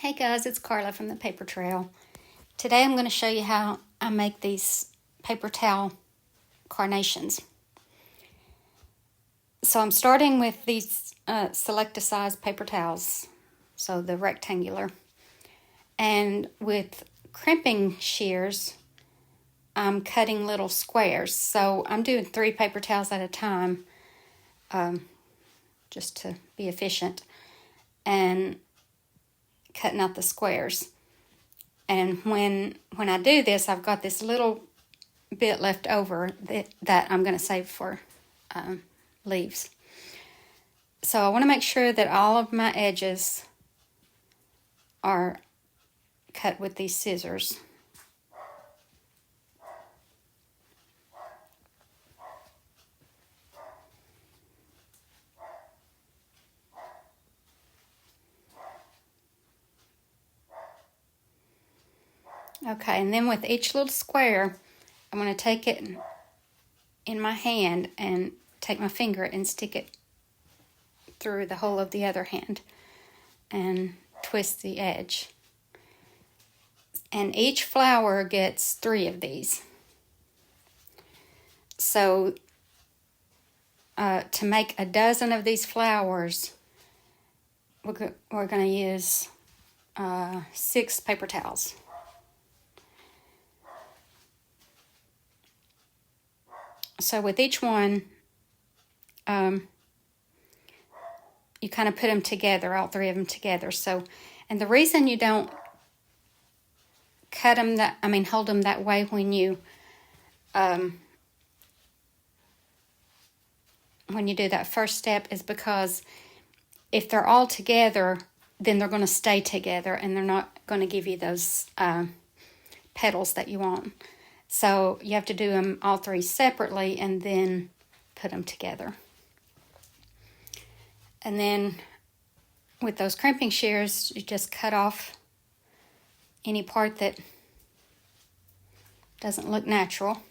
Hey guys, it's Carla from the Paper Trail. Today I'm going to show you how I make these paper towel carnations. So I'm starting with these select a size paper towels, so the rectangular. And with crimping shears, I'm cutting little squares. So I'm doing 3 paper towels at a time, just to be efficient, and cutting out the squares. And when I do this, I've got this little bit left over that I'm going to save for leaves. So I want to make sure that all of my edges are cut with these scissors. Okay, and then with each little square, I'm going to take it in my hand and take my finger and stick it through the hole of the other hand and twist the edge. And each flower gets 3 of these. So to make a dozen of these flowers, we're going to use 6 paper towels. So with each one, you kind of put them together, all 3 of them together. So, and the reason you don't hold them that way when you do that first step is because if they're all together, then they're going to stay together and they're not going to give you those petals that you want. So you have to do them all 3 separately and then put them together. And then with those crimping shears, you just cut off any part that doesn't look natural.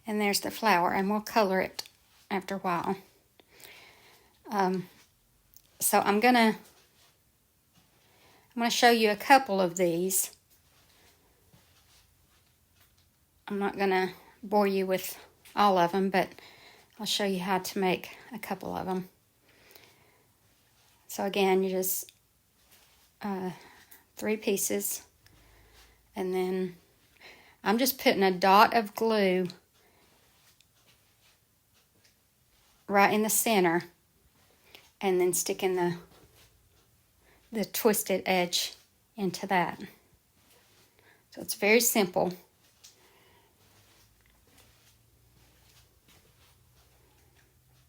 And there's the flower, and we'll color it after a while. So I'm gonna show you a couple of these. I'm not gonna bore you with all of them, but I'll show you how to make a couple of them. So again, you just 3 pieces, and then I'm just putting a dot of glue right in the center and then sticking the twisted edge into that. So it's very simple.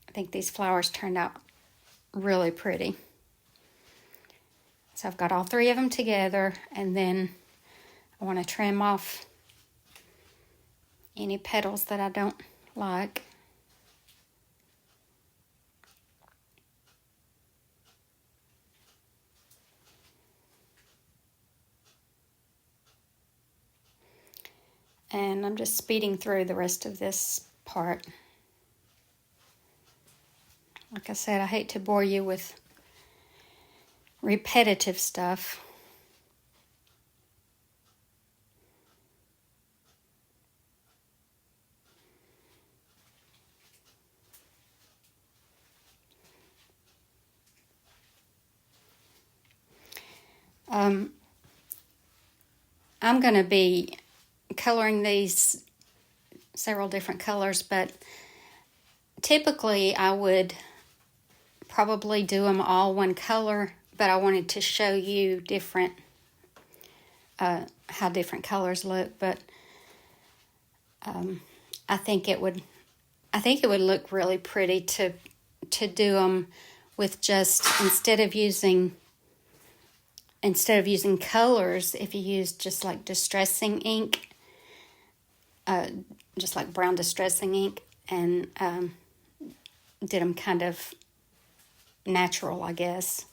I think these flowers turned out really pretty. So I've got all 3 of them together, and then I want to trim off any petals that I don't like. And I'm just speeding through the rest of this part. Like I said, I hate to bore you with repetitive stuff. I'm going to be coloring these several different colors, but typically I would probably do them all one color, but I wanted to show you different how different colors look. But I think it would look really pretty to do them with just instead of using colors, if you use just like distressing ink, just like brown distressing ink, and did them kind of natural, I guess.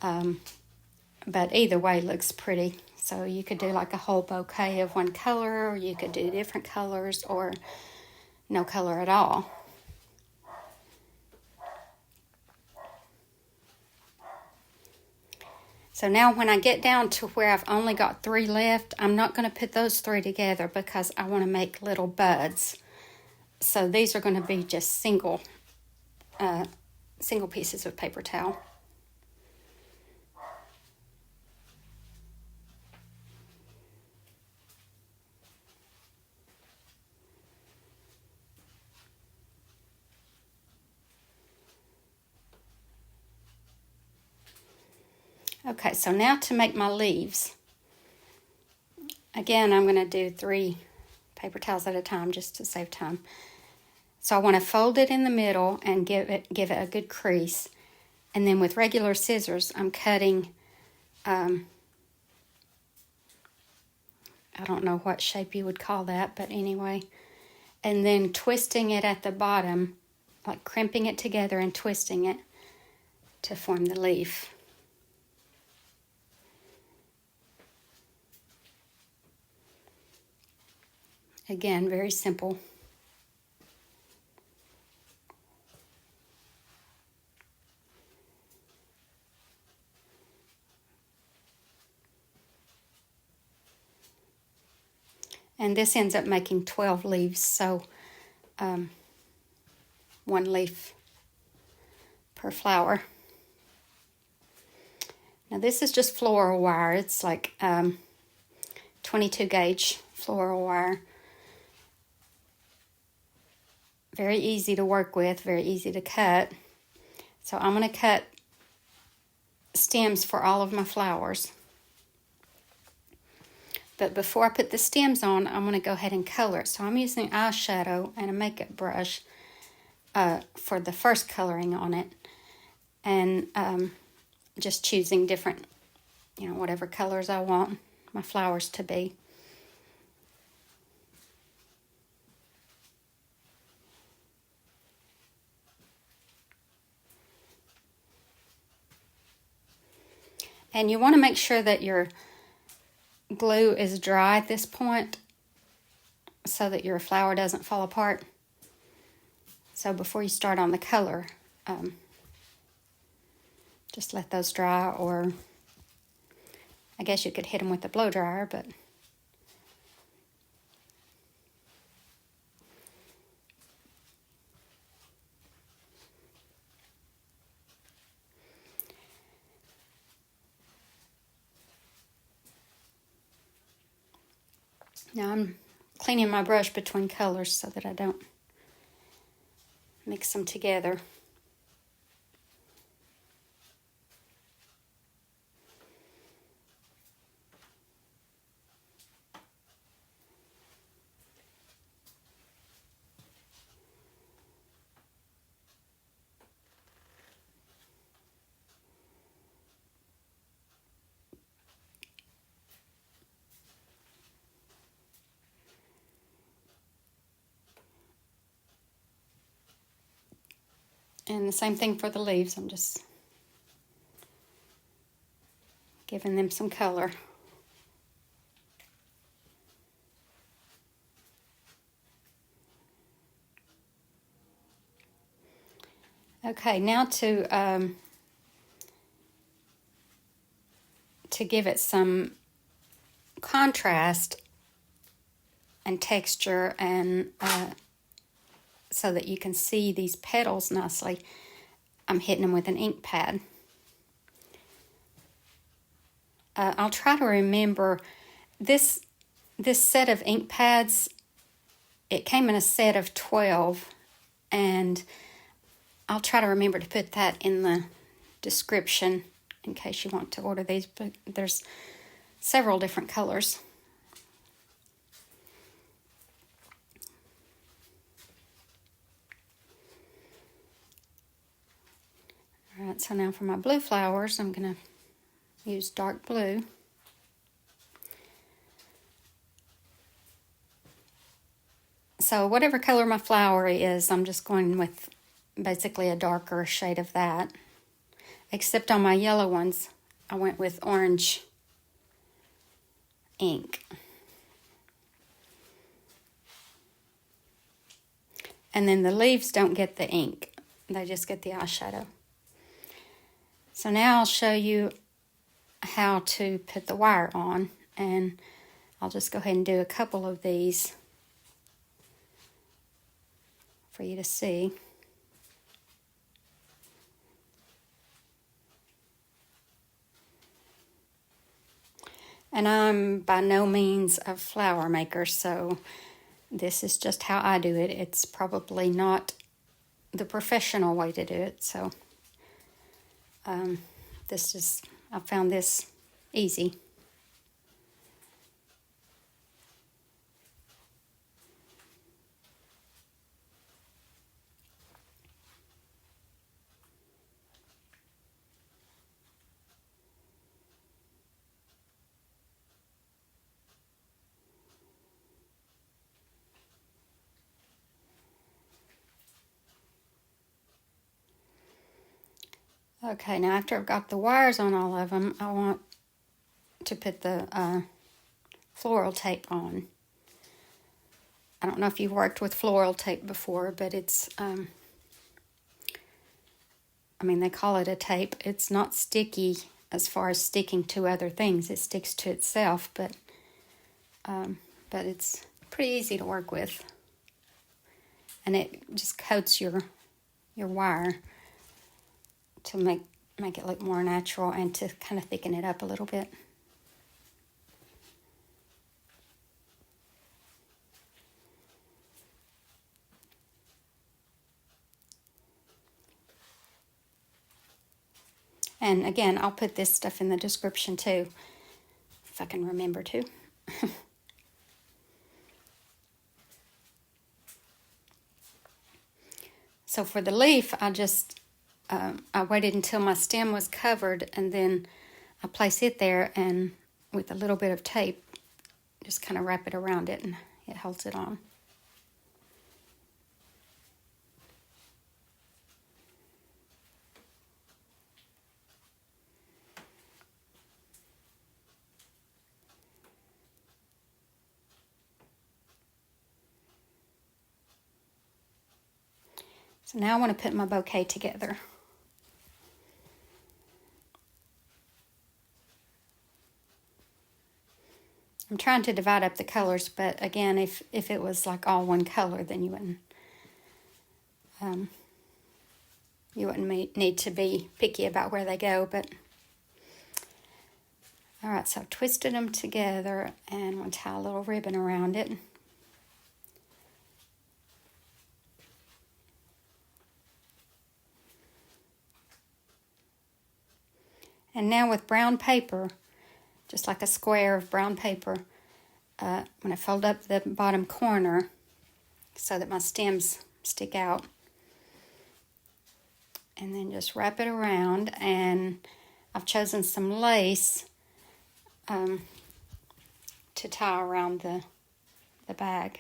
But either way looks pretty. So you could do like a whole bouquet of one color, or you could do different colors, or no color at all. So now when I get down to where I've only got 3 left, I'm not going to put those 3 together because I want to make little buds. So these are going to be just single pieces of paper towel. Okay, so now to make my leaves. Again, I'm going to do 3 paper towels at a time just to save time. So I want to fold it in the middle and give it a good crease. And then with regular scissors, I'm cutting, I don't know what shape you would call that, but anyway. And then twisting it at the bottom, like crimping it together and twisting it to form the leaf. Again, very simple. And this ends up making 12 leaves, so 1 leaf per flower. Now this is just floral wire. It's like 22 gauge floral wire. Very easy to work with, very easy to cut. So I'm going to cut stems for all of my flowers. But before I put the stems on, I'm going to go ahead and color it. So I'm using eyeshadow and a makeup brush for the first coloring on it. And just choosing different, whatever colors I want my flowers to be. And you want to make sure that your glue is dry at this point so that your flower doesn't fall apart. So before you start on the color, just let those dry, or I guess you could hit them with a blow dryer, but now I'm cleaning my brush between colors so that I don't mix them together. And the same thing for the leaves. I'm just giving them some color. Okay, now to give it some contrast and texture, and so that you can see these petals nicely, I'm hitting them with an ink pad. I'll try to remember this set of ink pads. It came in a set of 12, and I'll try to remember to put that in the description in case you want to order these, but there's several different colors. All right, so now for my blue flowers, I'm going to use dark blue. So whatever color my flower is, I'm just going with basically a darker shade of that. Except on my yellow ones, I went with orange ink. And then the leaves don't get the ink. They just get the eyeshadow. So now I'll show you how to put the wire on, and I'll just go ahead and do a couple of these for you to see. And I'm by no means a flower maker, so this is just how I do it. It's probably not the professional way to do it, so I found this easy. Okay, now after I've got the wires on all of them, I want to put the floral tape on. I don't know if you've worked with floral tape before, but it's, they call it a tape. It's not sticky as far as sticking to other things. It sticks to itself, but it's pretty easy to work with. And it just coats your wire to make it look more natural and to kind of thicken it up a little bit. And again, I'll put this stuff in the description too, if I can remember to. So for the leaf, I waited until my stem was covered, and then I place it there, and with a little bit of tape, just kind of wrap it around it, and it holds it on. So now I want to put my bouquet together. I'm trying to divide up the colors, but again, if it was like all one color, then you wouldn't need to be picky about where they go. But all right, so I've twisted them together, and I'm going to tie a little ribbon around it. And now with brown paper, just like a square of brown paper, I'm going to fold up the bottom corner so that my stems stick out. And then just wrap it around, and I've chosen some lace to tie around the bag.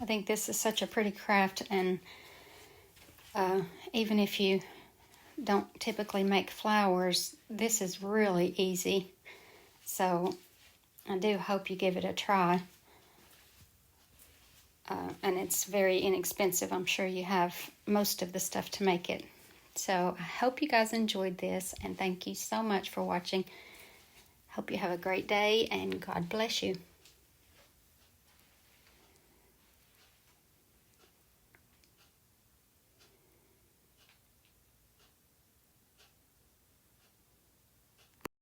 I think this is such a pretty craft, and even if you don't typically make flowers, this is really easy. So I do hope you give it a try. And it's very inexpensive. I'm sure you have most of the stuff to make it. So I hope you guys enjoyed this, and thank you so much for watching. Hope you have a great day, and God bless you.